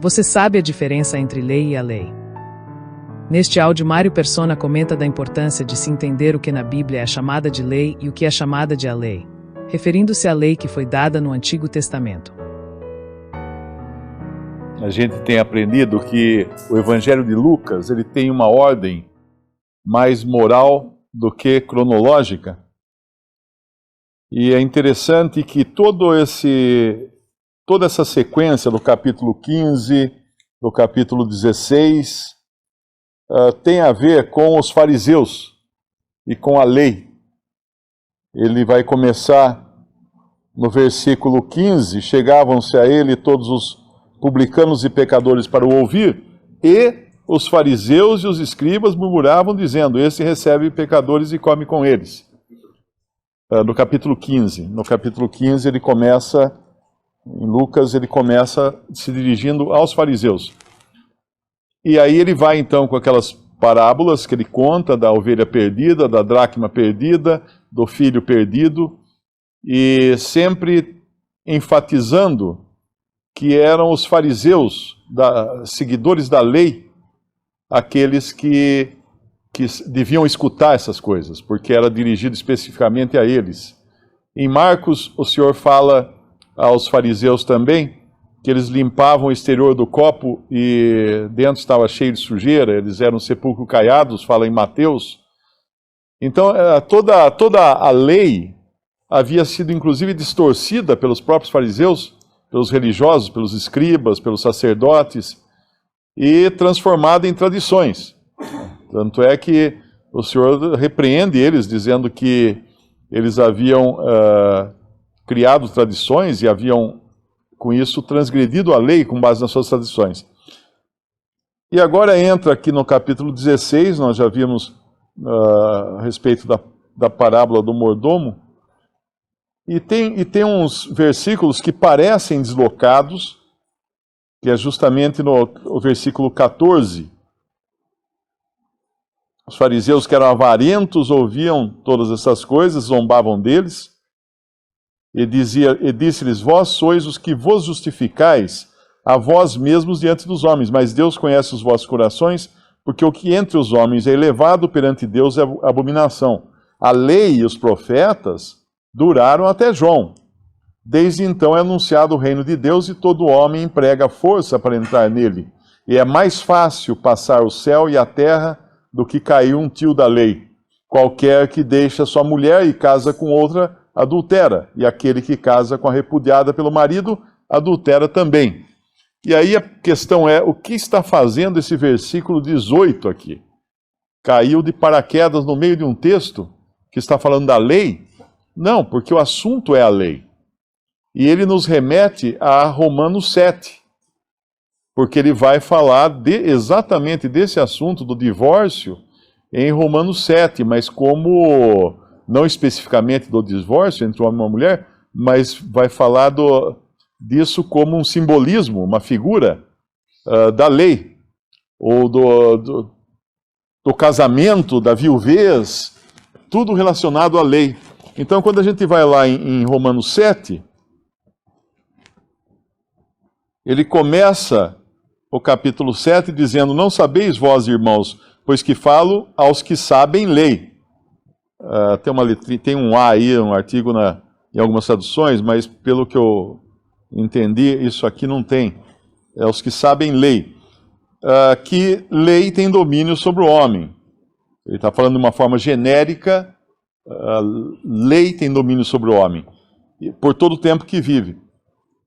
Você sabe a diferença entre lei e a lei? Neste áudio, Mário Persona comenta da importância de se entender o que na Bíblia é chamada de lei e o que é chamada de a lei, referindo-se à lei que foi dada no Antigo Testamento. A gente tem aprendido que o Evangelho de Lucas, ele tem uma ordem mais moral do que cronológica. E é interessante que toda essa sequência do capítulo 15, do capítulo 16, tem a ver com os fariseus e com a lei. Ele vai começar no versículo 15, chegavam-se a ele todos os publicanos e pecadores para o ouvir, e os fariseus e os escribas murmuravam, dizendo, esse recebe pecadores e come com eles. No capítulo 15. No capítulo 15 ele começa, em Lucas, ele começa se dirigindo aos fariseus. E aí ele vai então com aquelas parábolas que ele conta da ovelha perdida, da dracma perdida, do filho perdido, e sempre enfatizando que eram os fariseus, seguidores da lei, aqueles que deviam escutar essas coisas, porque era dirigido especificamente a eles. Em Marcos, o Senhor fala aos fariseus também, que eles limpavam o exterior do copo e dentro estava cheio de sujeira, eles eram sepulcro caiados, fala em Mateus. Então, toda a lei havia sido inclusive distorcida pelos próprios fariseus, pelos religiosos, pelos escribas, pelos sacerdotes, e transformada em tradições. Tanto é que o Senhor repreende eles, dizendo que eles haviam criado tradições e haviam, com isso, transgredido a lei com base nas suas tradições. E agora entra aqui no capítulo 16, nós já vimos a respeito da parábola do mordomo, e tem uns versículos que parecem deslocados, que é justamente no versículo 14. Os fariseus que eram avarentos ouviam todas essas coisas, zombavam deles, e disse-lhes, vós sois os que vos justificais a vós mesmos diante dos homens, mas Deus conhece os vossos corações, porque o que entre os homens é elevado perante Deus é abominação. A lei e os profetas duraram até João. Desde então é anunciado o reino de Deus e todo homem emprega força para entrar nele. E é mais fácil passar o céu e a terra do que cair um tio da lei. Qualquer que deixa sua mulher e casa com outra, adultera. E aquele que casa com a repudiada pelo marido, adultera também. E aí a questão é, o que está fazendo esse versículo 18 aqui? Caiu de paraquedas no meio de um texto que está falando da lei? Não, porque o assunto é a lei. E ele nos remete a Romanos 7, porque ele vai falar exatamente desse assunto do divórcio em Romanos 7, mas como, não especificamente do divórcio entre um homem e uma mulher, mas vai falar disso como um simbolismo, uma figura da lei, ou do casamento, da viuvez, tudo relacionado à lei. Então, quando a gente vai lá em Romanos 7, ele começa o capítulo 7 dizendo, não sabeis vós, irmãos, pois que falo aos que sabem lei. Tem um A aí, um artigo em algumas traduções, mas pelo que eu entendi, isso aqui não tem. É os que sabem lei. Que lei tem domínio sobre o homem. Ele está falando de uma forma genérica, lei tem domínio sobre o homem, por todo o tempo que vive.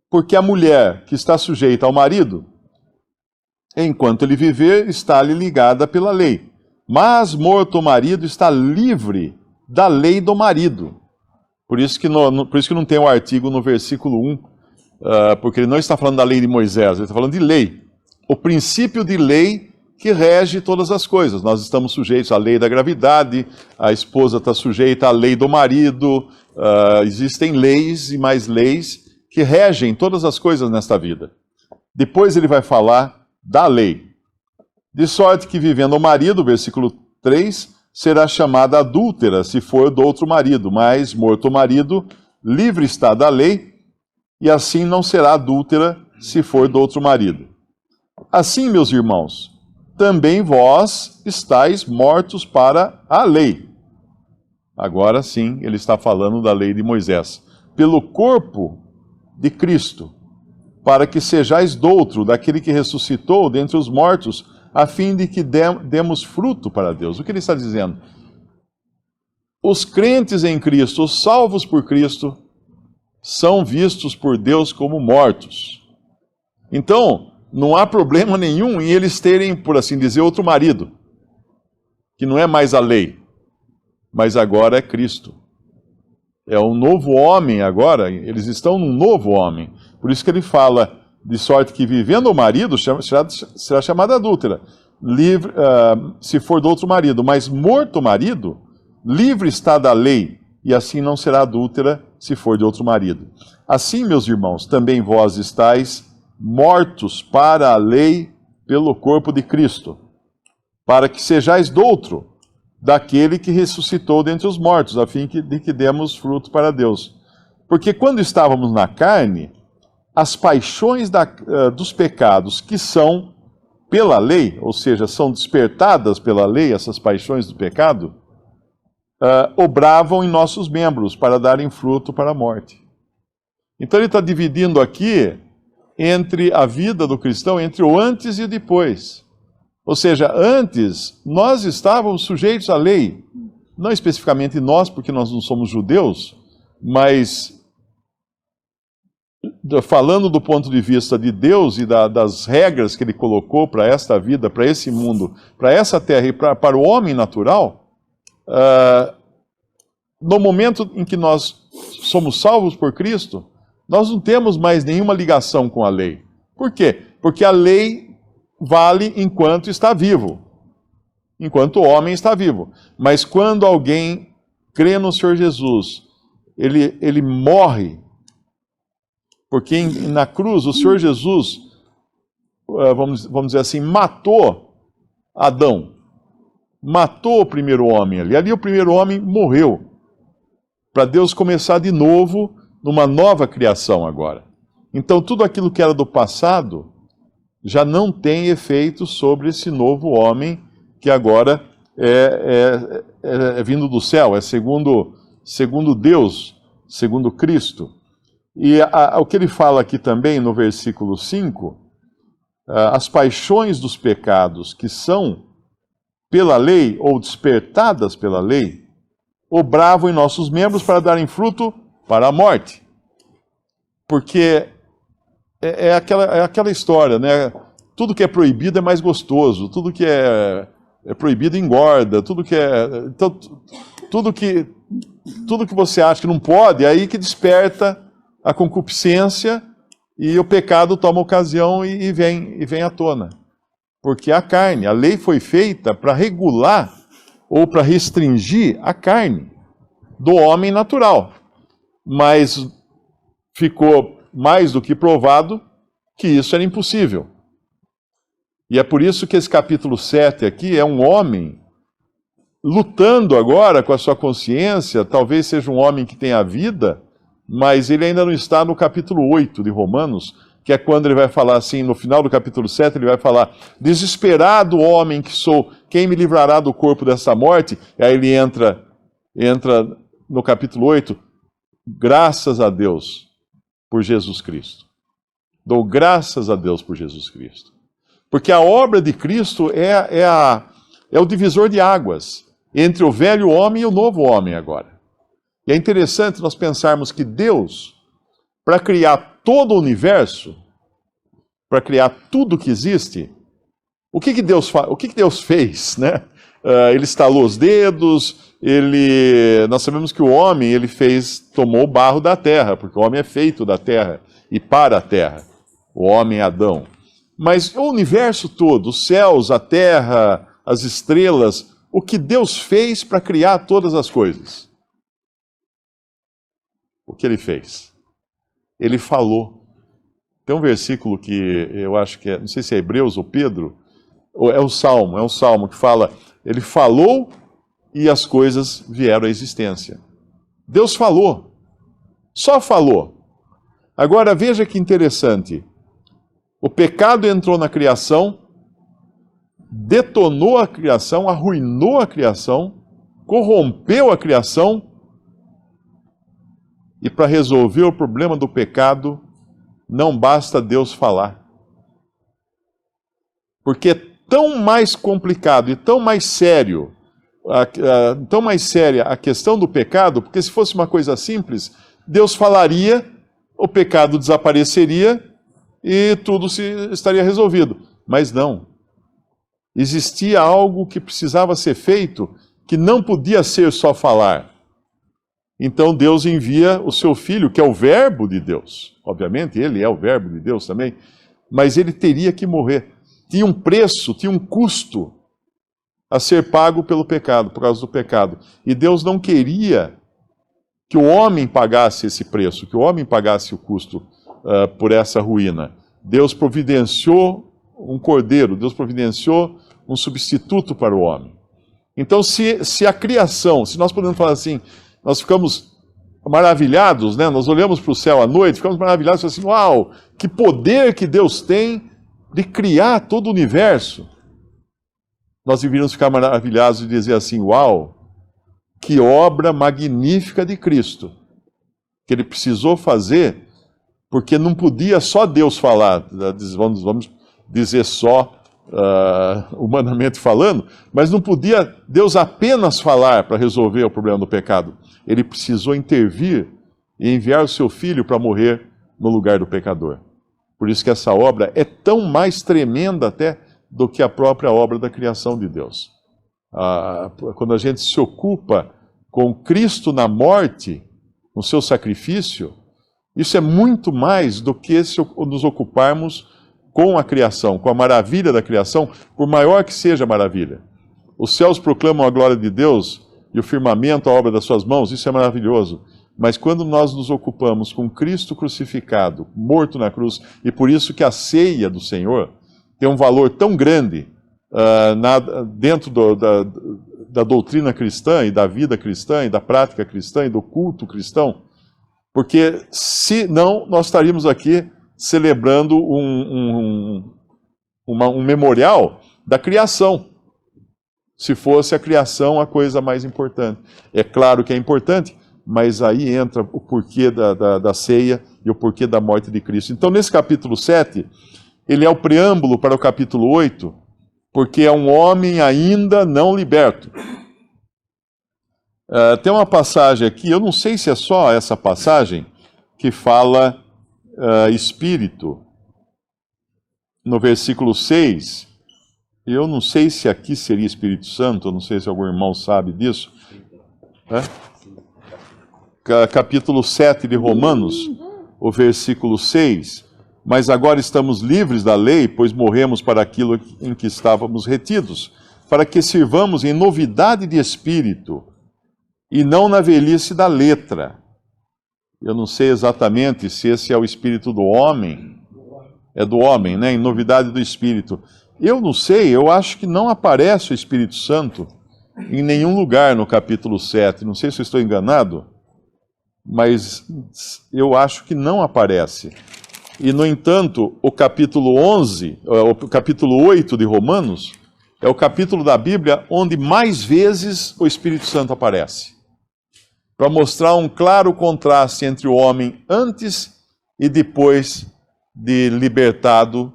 Porque a mulher que está sujeita ao marido, enquanto ele viver, está-lhe ligada pela lei. Mas morto o marido, está livre da lei do marido. Por isso que não tem o artigo no versículo 1, porque ele não está falando da lei de Moisés, ele está falando de lei. O princípio de lei que rege todas as coisas. Nós estamos sujeitos à lei da gravidade, a esposa está sujeita à lei do marido, existem leis e mais leis que regem todas as coisas nesta vida. Depois ele vai falar da lei. De sorte que vivendo o marido, versículo 3, será chamada adúltera se for do outro marido, mas morto o marido, livre está da lei, e assim não será adúltera se for do outro marido. Assim, meus irmãos, também vós estáis mortos para a lei. Agora sim, ele está falando da lei de Moisés. Pelo corpo de Cristo, para que sejais doutro daquele que ressuscitou dentre os mortos, a fim de que demos fruto para Deus. O que ele está dizendo? Os crentes em Cristo, os salvos por Cristo, são vistos por Deus como mortos. Então, não há problema nenhum em eles terem, por assim dizer, outro marido, que não é mais a lei, mas agora é Cristo. É um novo homem agora, eles estão num novo homem. Por isso que ele fala, de sorte que vivendo o marido, será chamada adúltera, livre, se for do outro marido, mas morto o marido, livre está da lei, e assim não será adúltera se for de outro marido. Assim, meus irmãos, também vós estáis mortos para a lei pelo corpo de Cristo, para que sejais doutro daquele que ressuscitou dentre os mortos, a fim de que demos fruto para Deus. Porque quando estávamos na carne, as paixões dos pecados que são pela lei, ou seja, são despertadas pela lei, essas paixões do pecado, obravam em nossos membros para darem fruto para a morte. Então ele está dividindo aqui entre a vida do cristão, entre o antes e o depois. Ou seja, antes nós estávamos sujeitos à lei, não especificamente nós, porque nós não somos judeus, mas falando do ponto de vista de Deus e das regras que Ele colocou para esta vida, para esse mundo, para essa terra e para o homem natural, no momento em que nós somos salvos por Cristo, nós não temos mais nenhuma ligação com a lei. Por quê? Porque a lei vale enquanto está vivo, enquanto o homem está vivo. Mas quando alguém crê no Senhor Jesus, ele morre, porque na cruz o Senhor Jesus, vamos dizer assim, matou Adão, matou o primeiro homem ali. Ali o primeiro homem morreu, para Deus começar de novo, numa nova criação agora. Então tudo aquilo que era do passado já não tem efeito sobre esse novo homem que agora é vindo do céu, é segundo Deus, segundo Cristo. E o que ele fala aqui também no versículo 5, as paixões dos pecados que são pela lei ou despertadas pela lei, obravam em nossos membros para darem fruto para a morte. Porque é aquela história, né? Tudo que é proibido é mais gostoso, tudo que é proibido engorda, tudo que você acha que não pode, é aí que desperta a concupiscência e o pecado toma ocasião e vem à tona. Porque a carne, a lei foi feita para regular ou para restringir a carne do homem natural. Mas ficou mais do que provado que isso era impossível. E é por isso que esse capítulo 7 aqui é um homem lutando agora com a sua consciência, talvez seja um homem que tenha vida, mas ele ainda não está no capítulo 8 de Romanos, que é quando ele vai falar assim, no final do capítulo 7, ele vai falar: desesperado homem que sou, quem me livrará do corpo dessa morte? E aí ele entra no capítulo 8, graças a Deus por Jesus Cristo. Dou graças a Deus por Jesus Cristo. Porque a obra de Cristo é o divisor de águas entre o velho homem e o novo homem agora. E é interessante nós pensarmos que Deus, para criar todo o universo, para criar tudo que existe, o que Deus fez, né? Ele estalou os dedos, nós sabemos que o homem tomou o barro da terra, porque o homem é feito da terra e para a terra, o homem Adão. Mas o universo todo, os céus, a terra, as estrelas, o que Deus fez para criar todas as coisas? O que ele fez? Ele falou. Tem um versículo que eu acho que não sei se é Hebreus ou Pedro, ou é um salmo que fala, ele falou e as coisas vieram à existência. Deus falou, só falou. Agora veja que interessante, O pecado entrou na criação, detonou a criação, arruinou a criação, corrompeu a criação, e para resolver o problema do pecado, não basta Deus falar. Porque é tão mais complicado e tão mais sério, tão mais séria a questão do pecado, porque se fosse uma coisa simples, Deus falaria, o pecado desapareceria e tudo estaria resolvido. Mas não. Existia algo que precisava ser feito, que não podia ser só falar. Então Deus envia o seu Filho, que é o Verbo de Deus. Obviamente, ele é o Verbo de Deus também, mas ele teria que morrer. Tinha um preço, tinha um custo a ser pago pelo pecado, por causa do pecado. E Deus não queria que o homem pagasse esse preço, que o homem pagasse o custo por essa ruína. Deus providenciou um cordeiro, Deus providenciou um substituto para o homem. Então, se a criação, se nós podemos falar assim, nós ficamos maravilhados, né? Nós olhamos para o céu à noite, ficamos maravilhados, assim, uau, que poder que Deus tem de criar todo o universo. Nós deveríamos ficar maravilhados e dizer assim, uau, que obra magnífica de Cristo, que ele precisou fazer, porque não podia só Deus falar, vamos dizer só, humanamente falando, mas não podia Deus apenas falar para resolver o problema do pecado. Ele precisou intervir e enviar o seu Filho para morrer no lugar do pecador. Por isso que essa obra é tão mais tremenda até do que a própria obra da criação de Deus. Quando a gente se ocupa com Cristo na morte, no seu sacrifício, isso é muito mais do que nos ocuparmos com a criação, com a maravilha da criação, por maior que seja a maravilha. Os céus proclamam a glória de Deus e o firmamento a obra das suas mãos, isso é maravilhoso. Mas quando nós nos ocupamos com Cristo crucificado, morto na cruz, e por isso que a ceia do Senhor tem um valor tão grande dentro da doutrina cristã e da vida cristã e da prática cristã e do culto cristão, porque se não, nós estaríamos aqui celebrando um memorial da criação, se fosse a criação a coisa mais importante. É claro que é importante, mas aí entra o porquê da ceia e o porquê da morte de Cristo. Então, nesse capítulo 7, ele é o preâmbulo para o capítulo 8, porque é um homem ainda não liberto. Tem uma passagem aqui, eu não sei se é só essa passagem, que fala espírito, no versículo 6. Eu não sei se aqui seria Espírito Santo, eu não sei se algum irmão sabe disso. Capítulo 7 de Romanos, o versículo 6. Mas agora estamos livres da lei, pois morremos para aquilo em que estávamos retidos, para que sirvamos em novidade de espírito, e não na velhice da letra. Eu não sei exatamente se esse é o espírito do homem. É do homem, né? Em novidade do espírito. Eu não sei, eu acho que não aparece o Espírito Santo em nenhum lugar no capítulo 7. Não sei se eu estou enganado, mas eu acho que não aparece. E, no entanto, o capítulo 11, o capítulo 8 de Romanos, é o capítulo da Bíblia onde mais vezes o Espírito Santo aparece, para mostrar um claro contraste entre o homem antes e depois de libertado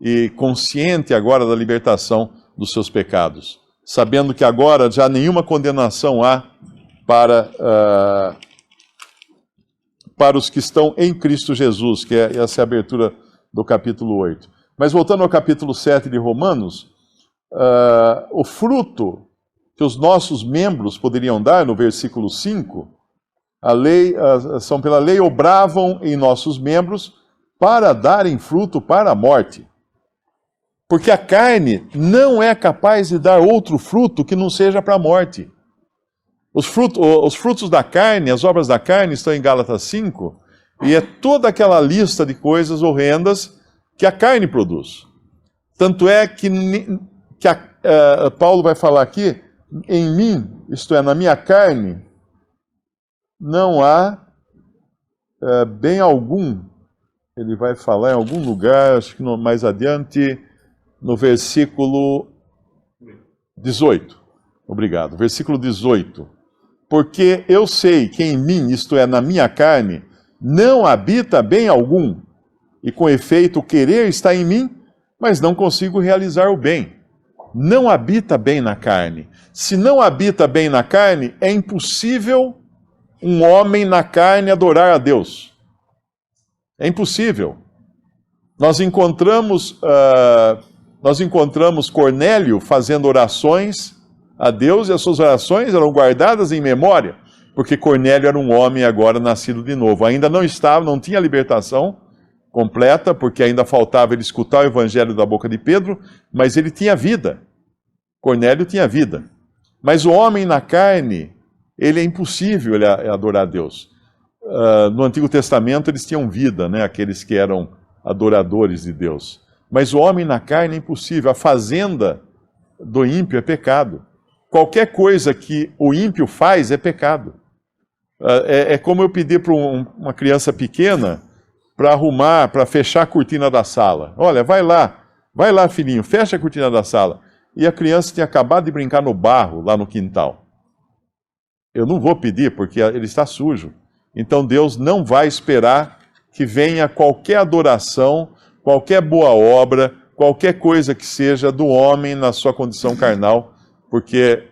e consciente agora da libertação dos seus pecados, sabendo que agora já nenhuma condenação há para os que estão em Cristo Jesus, que é essa abertura do capítulo 8. Mas voltando ao capítulo 7 de Romanos, o fruto que os nossos membros poderiam dar, no versículo 5, são pela lei obravam em nossos membros para darem fruto para a morte. Porque a carne não é capaz de dar outro fruto que não seja para a morte. Os frutos da carne, as obras da carne estão em Gálatas 5, e é toda aquela lista de coisas horrendas que a carne produz. Tanto é que Paulo vai falar aqui, em mim, isto é, na minha carne, não há bem algum ele vai falar em algum lugar, acho que mais adiante, no versículo 18. Obrigado. Versículo 18. Porque eu sei que em mim, isto é, na minha carne, não habita bem algum, e com efeito o querer está em mim, mas não consigo realizar o bem. Não habita bem na carne. Se não habita bem na carne, é impossível um homem na carne adorar a Deus. É impossível. Nós encontramos Cornélio fazendo orações a Deus, e as suas orações eram guardadas em memória, porque Cornélio era um homem agora nascido de novo. Ainda não tinha libertação completa, porque ainda faltava ele escutar o evangelho da boca de Pedro, mas ele tinha vida. Cornélio tinha vida. Mas o homem na carne, ele é impossível ele adorar a Deus. No Antigo Testamento eles tinham vida, né? Aqueles que eram adoradores de Deus. Mas o homem na carne é impossível. A fazenda do ímpio é pecado. Qualquer coisa que o ímpio faz é pecado. É como eu pedir para uma criança pequena para arrumar, para fechar a cortina da sala. Olha, vai lá, filhinho, fecha a cortina da sala. E a criança tinha acabado de brincar no barro, lá no quintal. Eu não vou pedir, porque ele está sujo. Então Deus não vai esperar que venha qualquer adoração, qualquer boa obra, qualquer coisa que seja do homem na sua condição carnal, porque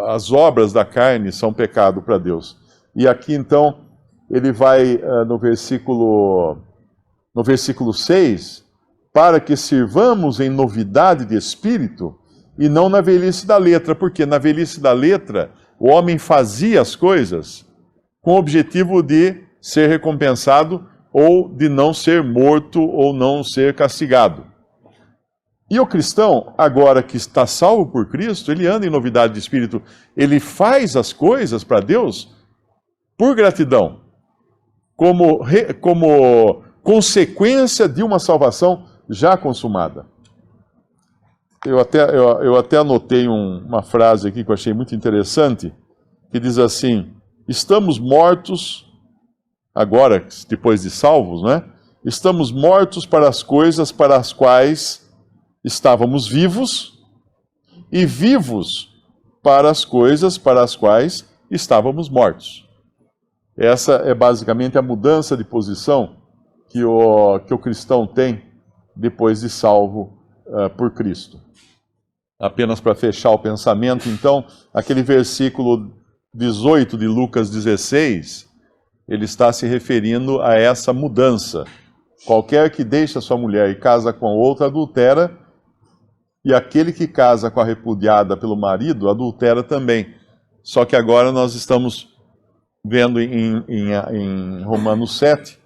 as obras da carne são pecado para Deus. E aqui então, ele vai no versículo 6, para que sirvamos em novidade de espírito e não na velhice da letra, porque na velhice da letra o homem fazia as coisas com o objetivo de ser recompensado ou de não ser morto ou não ser castigado. E o cristão, agora que está salvo por Cristo, ele anda em novidade de espírito, ele faz as coisas para Deus por gratidão, como consequência de uma salvação já consumada. Eu até anotei uma frase aqui que eu achei muito interessante, que diz assim: estamos mortos, agora, depois de salvos, né? Estamos mortos para as coisas para as quais estávamos vivos, e vivos para as coisas para as quais estávamos mortos. Essa é basicamente a mudança de posição que o cristão tem depois de salvo por Cristo. Apenas para fechar o pensamento, então, aquele versículo 18 de Lucas 16, ele está se referindo a essa mudança. Qualquer que deixa sua mulher e casa com outra adultera, e aquele que casa com a repudiada pelo marido adultera também. Só que agora nós estamos vendo em Romanos 7,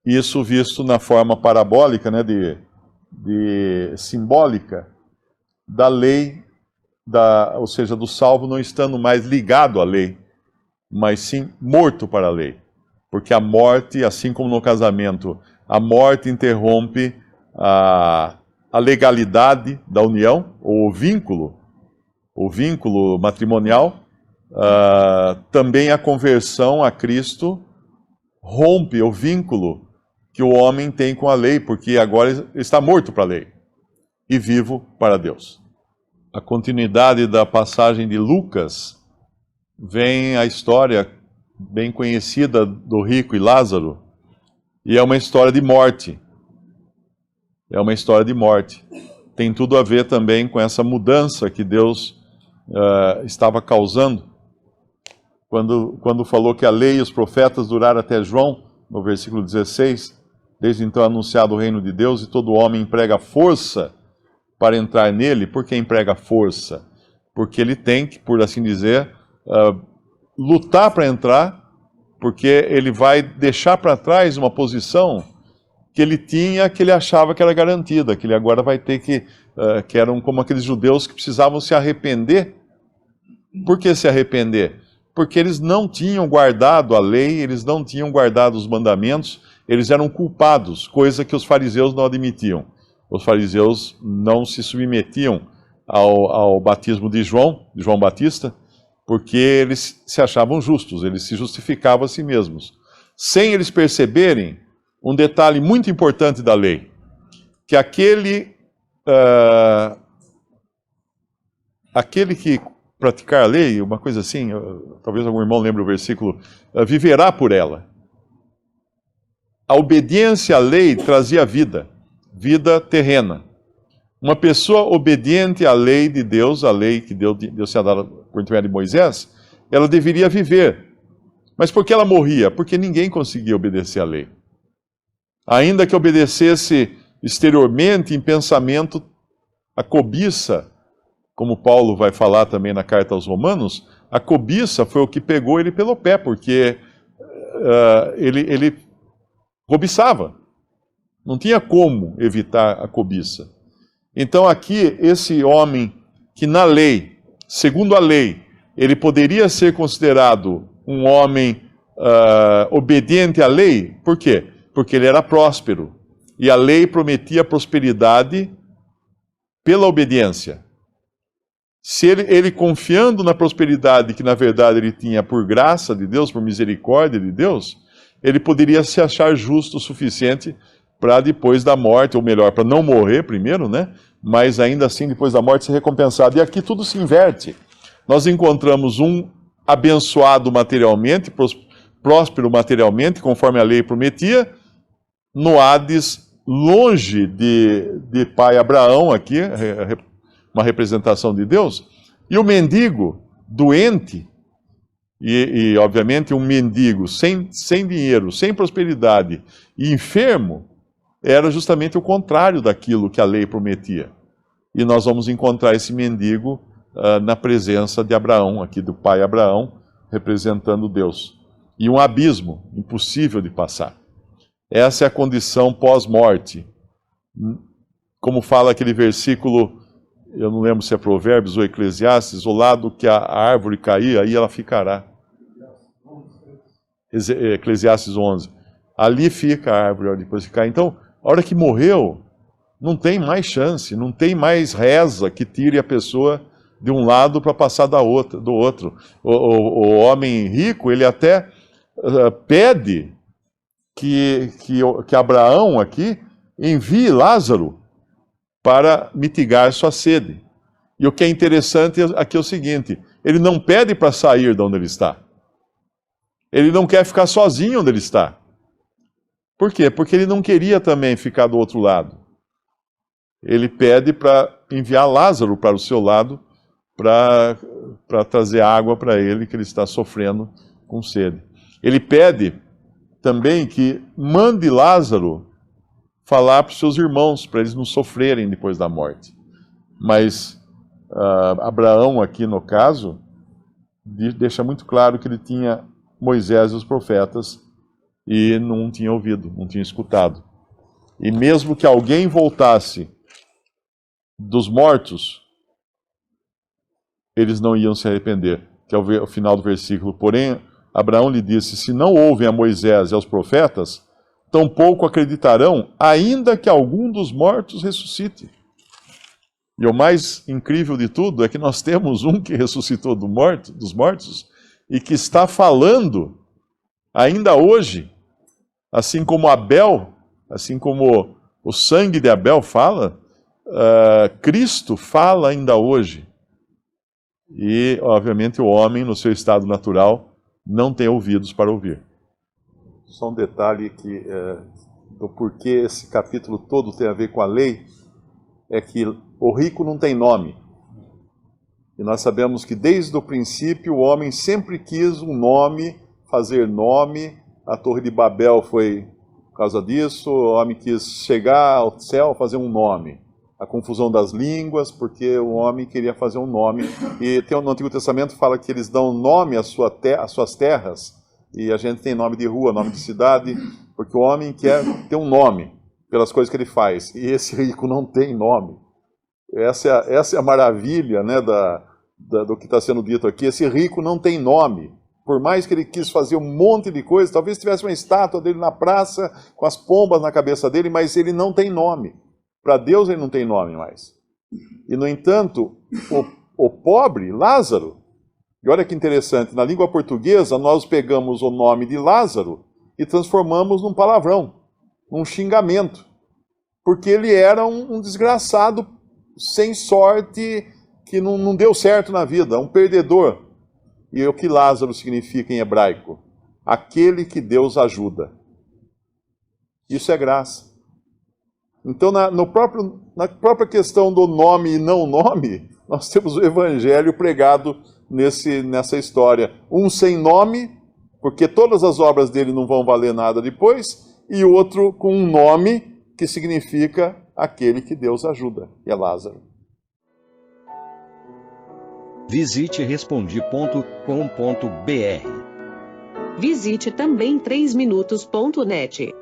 isso visto na forma parabólica, né, de simbólica, da lei, ou seja, do salvo não estando mais ligado à lei, mas sim morto para a lei. Porque a morte, assim como no casamento, a morte interrompe a legalidade da união, ou o vínculo matrimonial. Também a conversão a Cristo rompe o vínculo que o homem tem com a lei, porque agora está morto para a lei e vivo para Deus. A continuidade da passagem de Lucas vem a história bem conhecida do rico e Lázaro, e é uma história de morte. É uma história de morte. Tem tudo a ver também com essa mudança que Deus estava causando. Quando falou que a lei e os profetas duraram até João, no versículo 16, desde então é anunciado o reino de Deus e todo homem emprega força para entrar nele. Por que emprega força? Porque ele tem que, por assim dizer, lutar para entrar, porque ele vai deixar para trás uma posição que ele tinha, que ele achava que era garantida, que ele agora vai ter que eram como aqueles judeus que precisavam se arrepender. Por que se arrepender? Porque eles não tinham guardado a lei, eles não tinham guardado os mandamentos, eles eram culpados, coisa que os fariseus não admitiam. Os fariseus não se submetiam ao batismo de João Batista, porque eles se achavam justos, eles se justificavam a si mesmos. sem eles perceberem um detalhe muito importante da lei, que aquele que praticar a lei, uma coisa assim, talvez algum irmão lembre o versículo, viverá por ela. A obediência à lei trazia vida, vida terrena. Uma pessoa obediente à lei de Deus, a lei que Deus tinha dado por intermédio de Moisés, ela deveria viver. Mas por que ela morria? Porque ninguém conseguia obedecer à lei. Ainda que obedecesse exteriormente, em pensamento, a cobiça, como Paulo vai falar também na carta aos Romanos, a cobiça foi o que pegou ele pelo pé, porque ele cobiçava. Não tinha como evitar a cobiça. Então aqui, esse homem que na lei, segundo a lei, ele poderia ser considerado um homem obediente à lei, por quê? Porque ele era próspero. E a lei prometia prosperidade pela obediência. Se ele confiando na prosperidade que na verdade ele tinha por graça de Deus, por misericórdia de Deus, ele poderia se achar justo o suficiente para depois da morte, ou melhor, para não morrer primeiro, né? Mas ainda assim, depois da morte, ser recompensado. E aqui tudo se inverte. Nós encontramos um abençoado materialmente, próspero materialmente, conforme a lei prometia, no Hades, longe de pai Abraão, aqui, uma representação de Deus, e o mendigo, doente, e obviamente um mendigo sem dinheiro, sem prosperidade e enfermo, era justamente o contrário daquilo que a lei prometia. E nós vamos encontrar esse mendigo na presença de Abraão, aqui do pai Abraão, representando Deus. E um abismo impossível de passar. Essa é a condição pós-morte. Como fala aquele versículo, eu não lembro se é Provérbios ou Eclesiastes, o lado que a árvore cair, aí ela ficará. Eclesiastes 11. Ali fica a árvore depois de cair. Então, a hora que morreu, não tem mais chance, não tem mais reza que tire a pessoa de um lado para passar do outro. O homem rico, ele até pede que Abraão aqui envie Lázaro para mitigar sua sede. E o que é interessante aqui é o seguinte, ele não pede para sair de onde ele está. Ele não quer ficar sozinho onde ele está. Por quê? Porque ele não queria também ficar do outro lado. Ele pede para enviar Lázaro para o seu lado, para trazer água para ele, que ele está sofrendo com sede. Ele pede também que mande Lázaro falar para os seus irmãos, para eles não sofrerem depois da morte. Mas Abraão, aqui no caso, deixa muito claro que ele tinha Moisés e os profetas e não tinha ouvido, não tinha escutado. E mesmo que alguém voltasse dos mortos, eles não iam se arrepender. Que é o final do versículo. Porém, Abraão lhe disse, se não ouvem a Moisés e aos profetas, tampouco acreditarão, ainda que algum dos mortos ressuscite. E o mais incrível de tudo é que nós temos um que ressuscitou dos mortos e que está falando ainda hoje, assim como Abel, assim como o sangue de Abel fala, Cristo fala ainda hoje. E, obviamente, o homem, no seu estado natural, não tem ouvidos para ouvir. Só um detalhe do porquê esse capítulo todo tem a ver com a lei, é que o rico não tem nome. E nós sabemos que desde o princípio o homem sempre quis um nome, fazer nome. A Torre de Babel foi por causa disso, o homem quis chegar ao céu, fazer um nome. A confusão das línguas, porque o homem queria fazer um nome. E no Antigo Testamento fala que eles dão nome às suas terras, e a gente tem nome de rua, nome de cidade, porque o homem quer ter um nome pelas coisas que ele faz. E esse rico não tem nome. Essa é a maravilha, né, do que está sendo dito aqui. Esse rico não tem nome. Por mais que ele quis fazer um monte de coisas, talvez tivesse uma estátua dele na praça, com as pombas na cabeça dele, mas ele não tem nome. Para Deus ele não tem nome mais. E, no entanto, o pobre, Lázaro, e olha que interessante, na língua portuguesa nós pegamos o nome de Lázaro e transformamos num palavrão, num xingamento. Porque ele era um desgraçado sem sorte, que não deu certo na vida, um perdedor. E é o que Lázaro significa em hebraico? Aquele que Deus ajuda. Isso é graça. Então, na própria questão do nome e não nome, nós temos o evangelho pregado nessa história. Um sem nome, porque todas as obras dele não vão valer nada depois, e outro com um nome que significa aquele que Deus ajuda, e é Lázaro. Visite Respondi.com.br. Visite também 3minutos.net.